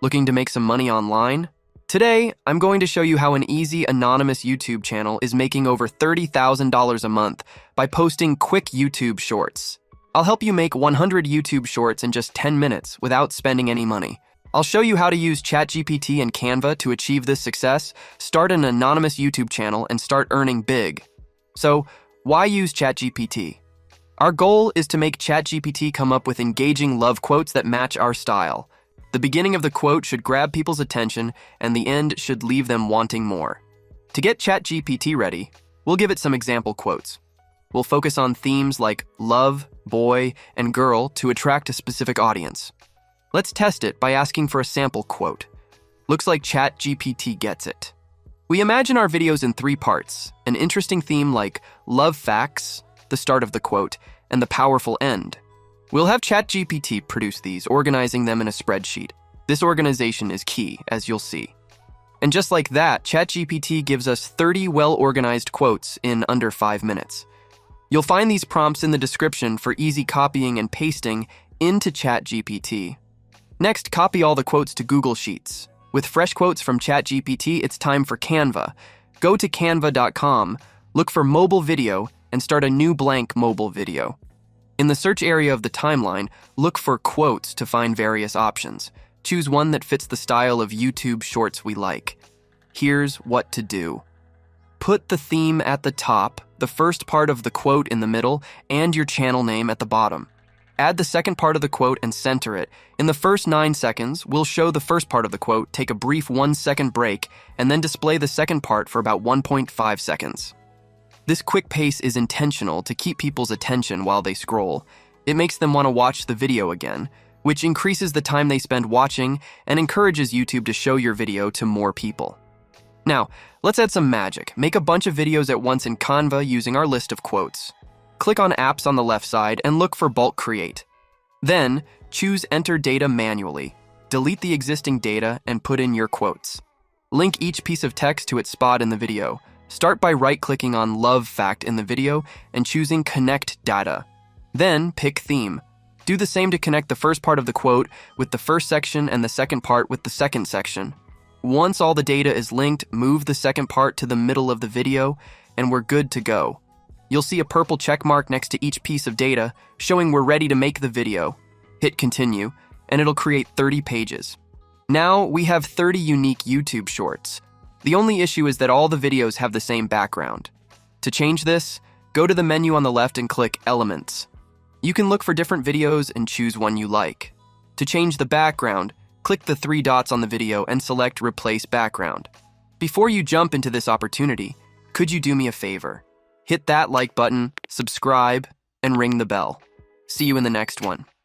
Looking to make some money online? Today, I'm going to show you how an easy, anonymous YouTube channel is making over $30,000 a month by posting quick YouTube shorts. I'll help you make 100 YouTube shorts in just 10 minutes without spending any money. I'll show you how to use ChatGPT and Canva to achieve this success, start an anonymous YouTube channel, and start earning big. So, why use ChatGPT? Our goal is to make ChatGPT come up with engaging love quotes that match our style. The beginning of the quote should grab people's attention, and the end should leave them wanting more. To get ChatGPT ready, we'll give it some example quotes. We'll focus on themes like love, boy, and girl to attract a specific audience. Let's test it by asking for a sample quote. Looks like ChatGPT gets it. We imagine our videos in 3 parts, an interesting theme like love facts, the start of the quote, and the powerful end. We'll have ChatGPT produce these, organizing them in a spreadsheet. This organization is key, as you'll see. And just like that, ChatGPT gives us 30 well-organized quotes in under 5 minutes. You'll find these prompts in the description for easy copying and pasting into ChatGPT. Next, copy all the quotes to Google Sheets. With fresh quotes from ChatGPT, it's time for Canva. Go to canva.com, look for mobile video, and start a new blank mobile video. In the search area of the timeline, look for quotes to find various options. Choose one that fits the style of YouTube shorts we like. Here's what to do. Put the theme at the top, the first part of the quote in the middle, and your channel name at the bottom. Add the second part of the quote and center it. In the first 9 seconds, we'll show the first part of the quote, take a brief 1-second break, and then display the second part for about 1.5 seconds. This quick pace is intentional to keep people's attention while they scroll. It makes them want to watch the video again, which increases the time they spend watching and encourages YouTube to show your video to more people. Now, let's add some magic. Make a bunch of videos at once in Canva using our list of quotes. Click on Apps on the left side and look for Bulk Create. Then, choose Enter Data manually. Delete the existing data and put in your quotes. Link each piece of text to its spot in the video. Start by right-clicking on Love Fact in the video and choosing Connect Data. Then, pick Theme. Do the same to connect the first part of the quote with the first section and the second part with the second section. Once all the data is linked, move the second part to the middle of the video, and we're good to go. You'll see a purple check mark next to each piece of data, showing we're ready to make the video. Hit Continue, and it'll create 30 pages. Now, we have 30 unique YouTube shorts. The only issue is that all the videos have the same background. To change this, go to the menu on the left and click Elements. You can look for different videos and choose one you like. To change the background, click the 3 dots on the video and select Replace Background. Before you jump into this opportunity, could you do me a favor? Hit that like button, subscribe, and ring the bell. See you in the next one.